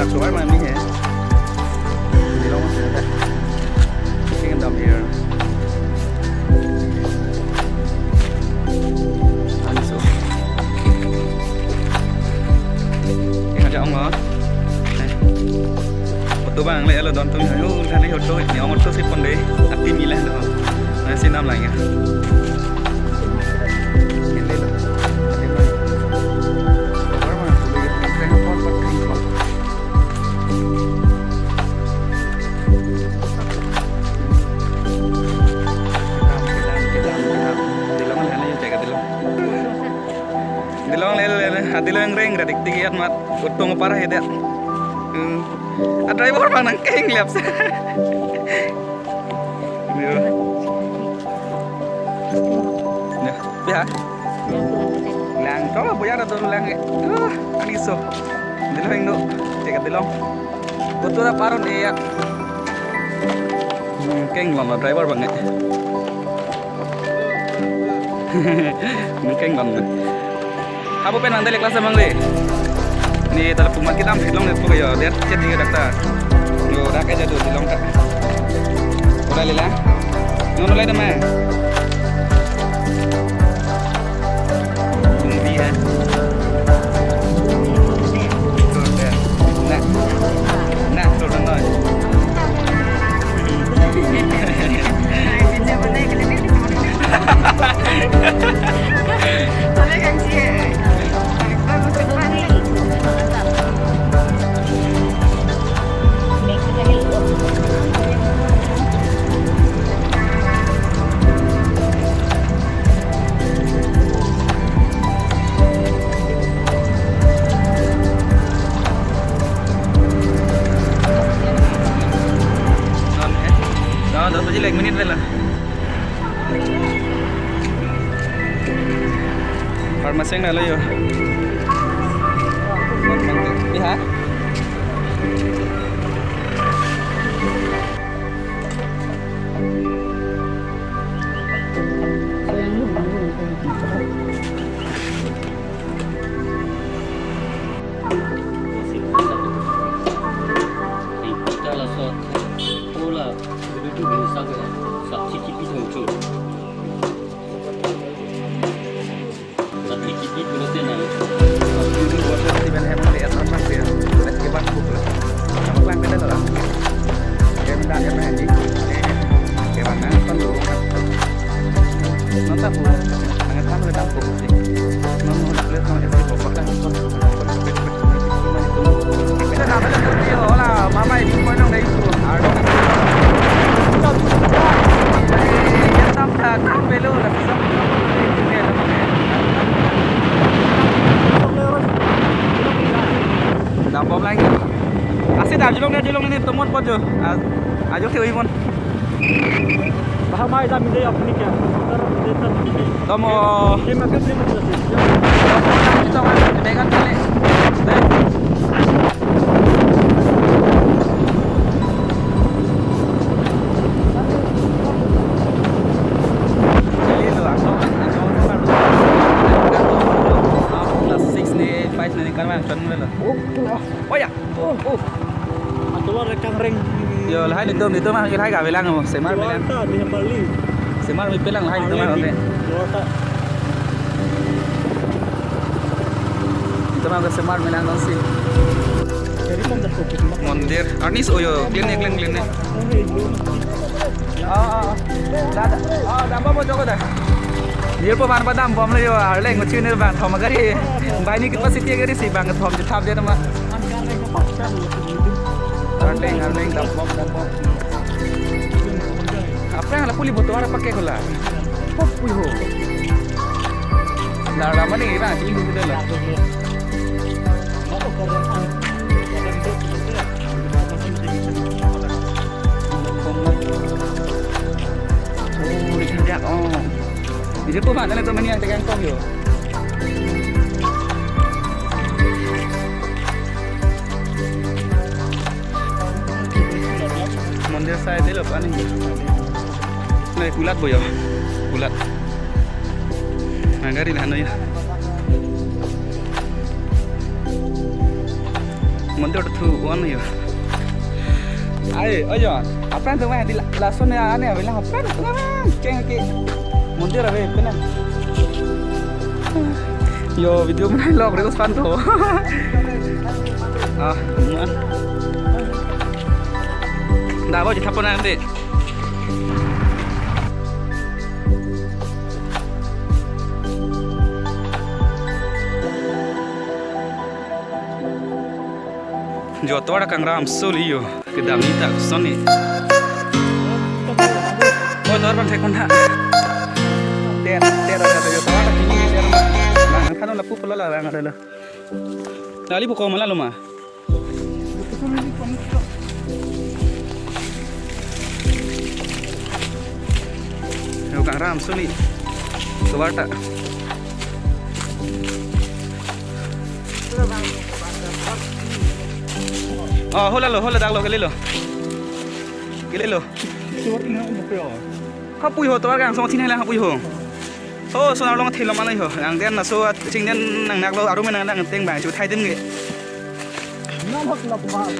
Coba mana ni ya? Di long masih ada. Kingdom here. Aniso. Ini ada ông ngó. Foto bang lại là đón tôi hiểu thằng này hiểu tôi nếu một tôi xếp con đấy ati mi lên được nó xin năm lại nhá. Dilong lele hati lo yang ring dari tiga mat utung parah ya dia. Driver bang nang keng liap sih. Ya, lang coba boleh ada tuh lang. Aniso. Dilong yang do, cek dilong. Betul lah paron dia. Keng bang driver bang ya. Keng bang. Apa pen mandel kelas bang le? Ni dalam pumat kita ambil long itu ya, dia jadi dokter. Yo, dah kerja dulu di long tak. Udah lila, nono lagi mana? Tunggu ya. Nah, turun noy. Like minit lah. Farmasi yang lalu yo. Iya. Bom lagi. Asyik dah julung ni temut pun je. Ajo ke imun. Bahamai dah minta apa ni kya? Tomo. Kema kena mesti. Kita orang dengan kali. Oh ya, Atau rekang ring. Yo, lahai itu mah, lahai gak bilang mau, semar bilang. Di Bali. Semar bilang lahai itu mah, oke. Itu mah ke semar bilang nasi. Jadi mondir fokus. Mondir, Arnis oyo, klinik. Dampam mau coba dah. Dia pun mana padam bom le yo, arle ngucin ni bang, thom agari. Bai ni capacity agari si bang, thom je thap dia nama. Arling dampam. Apa yang lapu libu tu orang pakai gula? Pop puyo. Dah lama ni bang, ini sudah lah. Oh, dijak oh. Dia pun mana tu mani yang tekan kau yo. Mondir saya tu lepas ni. Naik bulat boyo, bulat. Mangari lah anu ya. Mundur tu one yo. Ayo, apa tu mah di lason ya aneh, bilang apa tu mah, ceng ke, mundur apa benar. Yo video mana log rekus fan tu. Man. Dah bawa jatah pun nanti. जो तोड़ा कंग्राम सोलियो के दामिता सोनी ओ तोर पर थे कोना ter ada yo tawara kini ter nah kan lapu pula lah yang ada lah dali buka mana lo mah yo kangram suli tawara hola dak lo kelilo Suara ini apa ya? kau puy ho tawar gang song tin hai lang kau puy ho so so long thil ma lai ho ang den na so ching den nang nak lo aru men nang teng ba chu thai den ge Nama kelapa mahal.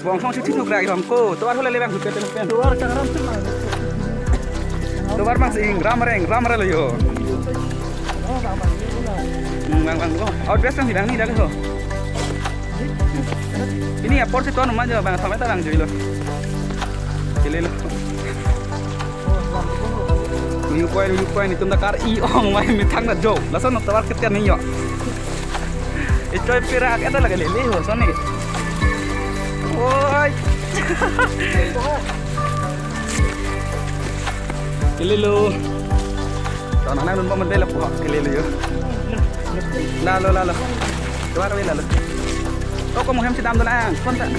bong song chu thu grai hom ko tawar hola le bang chu ten pen Suara kangram cuma. tawar mang sing ram ra lo yo Oh, ramai. bang lo out dress kan bang ni dak ho ini ya porsi tuan rumah aja bang sampai tarang jadi lo kile lo New point itu nakar i ong mai mitang na jo lasan tawar ketian ni yo itu pirak ada lagi lele ho sone oi kile lo tahun anak nun paman bela po kile lo yo lalo tawar we lalo oh kamu hem si dam dolang kontak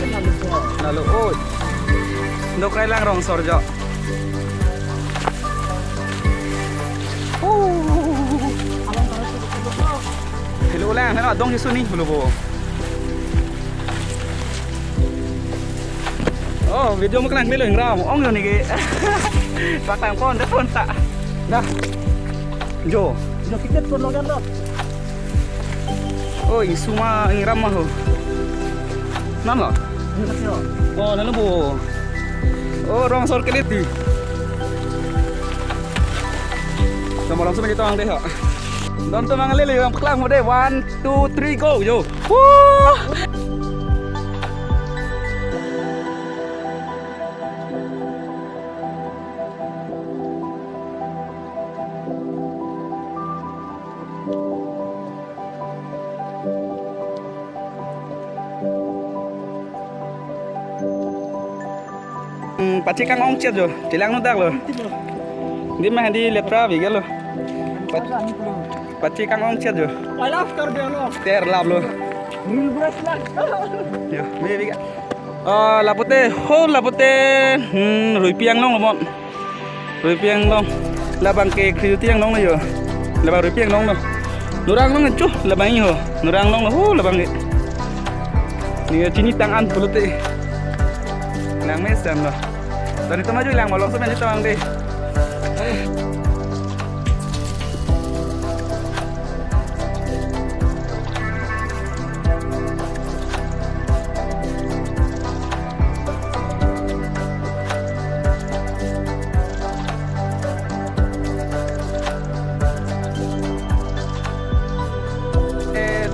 lalo oi ndok rai lang rong sorjo hello lang hello dong yesu ni hello bo oh video mo klang melo ngram ong yo ni ge patang kon da pon ta dah jo Yo kita pun logan dok. oh isuma ngram mah ho nan lo oh nan bo oh rong sor keliti sama langsung kita ang deh ho Don tu mangalil yang pekelang mode 1 2 3 go yo. Woo! Pacik kang ong chat jo, tilang nu dak lo. Di mah di lepra bi gelo. Pacik kang ong chat jo. I love kar dia lo. Ter lab lo. Rule berat lah. Yo, me bi ga. Lapote rui piang long lo mon. Rui piang long. Labang ke kriu tiang long lo yo. Labang rui piang long lo. Nurang long chu, labang i ho. Nurang long lo labang ge. Ni chini tangan pulute. Lang mesam lo. Tadi tu maju lang molong sebenarnya tu ang deh.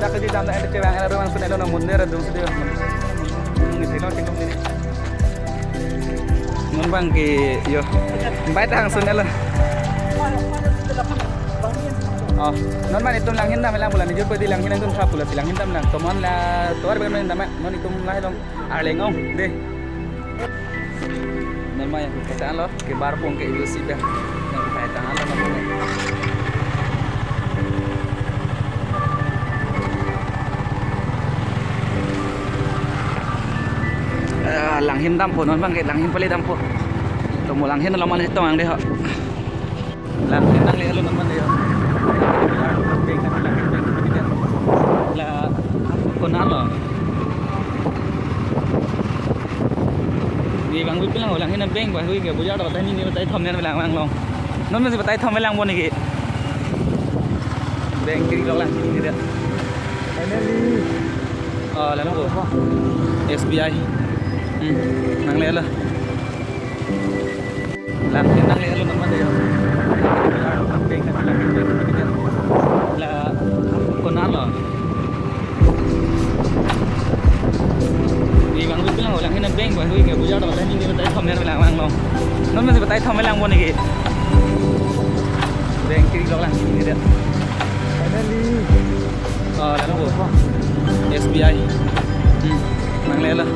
Dah kerja dalam ada cewek yang ada rumah sunai lo nak mundur dong sedih. Ini tino tinggal ini. Mun bang ke yo baik tang sunel lah oh non man itum lang hindam lang bulan jur pedi lang hinang tun sa pula silang hindam lang tomon la tuar bagan man dama non itum lah long arlengong de non ma yang kita lo ke bar pong ke ibu sibah yang kita tangan lo non lang hindam po non bang ke lang hin pali dam po tomo lang hin laman ito ang deho lang hin ang lelo naman deho la konan lo ni bang wip lang lang hin ang beng ba hui ke bujar da ni batai thom nen lang lang long non men si batai thom lang bon ni ke beng kiri lang ni dia Lalu po. SBI. Nang lelo. Lang din nang lelo naman dayo. Lang bank na lang bank. La konalo. Di bang wit bilang ulang hinang bank bang wit ke bujar daw tani ni tay thom ne bilang lang long. Non men se tay thom bilang bon ni. Bank kiri lang ni dia. Finally. Lalu po. SBI. Nang lelo.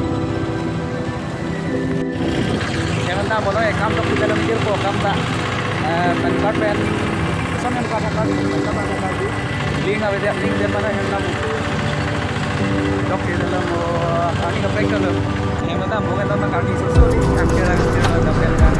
Yang entah boleh kam tak di dalam mikir kok kam tak pencard pen Sama yang katakan sama lagi. link dia mana yang kamu dok di dalam kami ke pek kalau yang entah mungkin tentang kaki susu di akhir dapat kan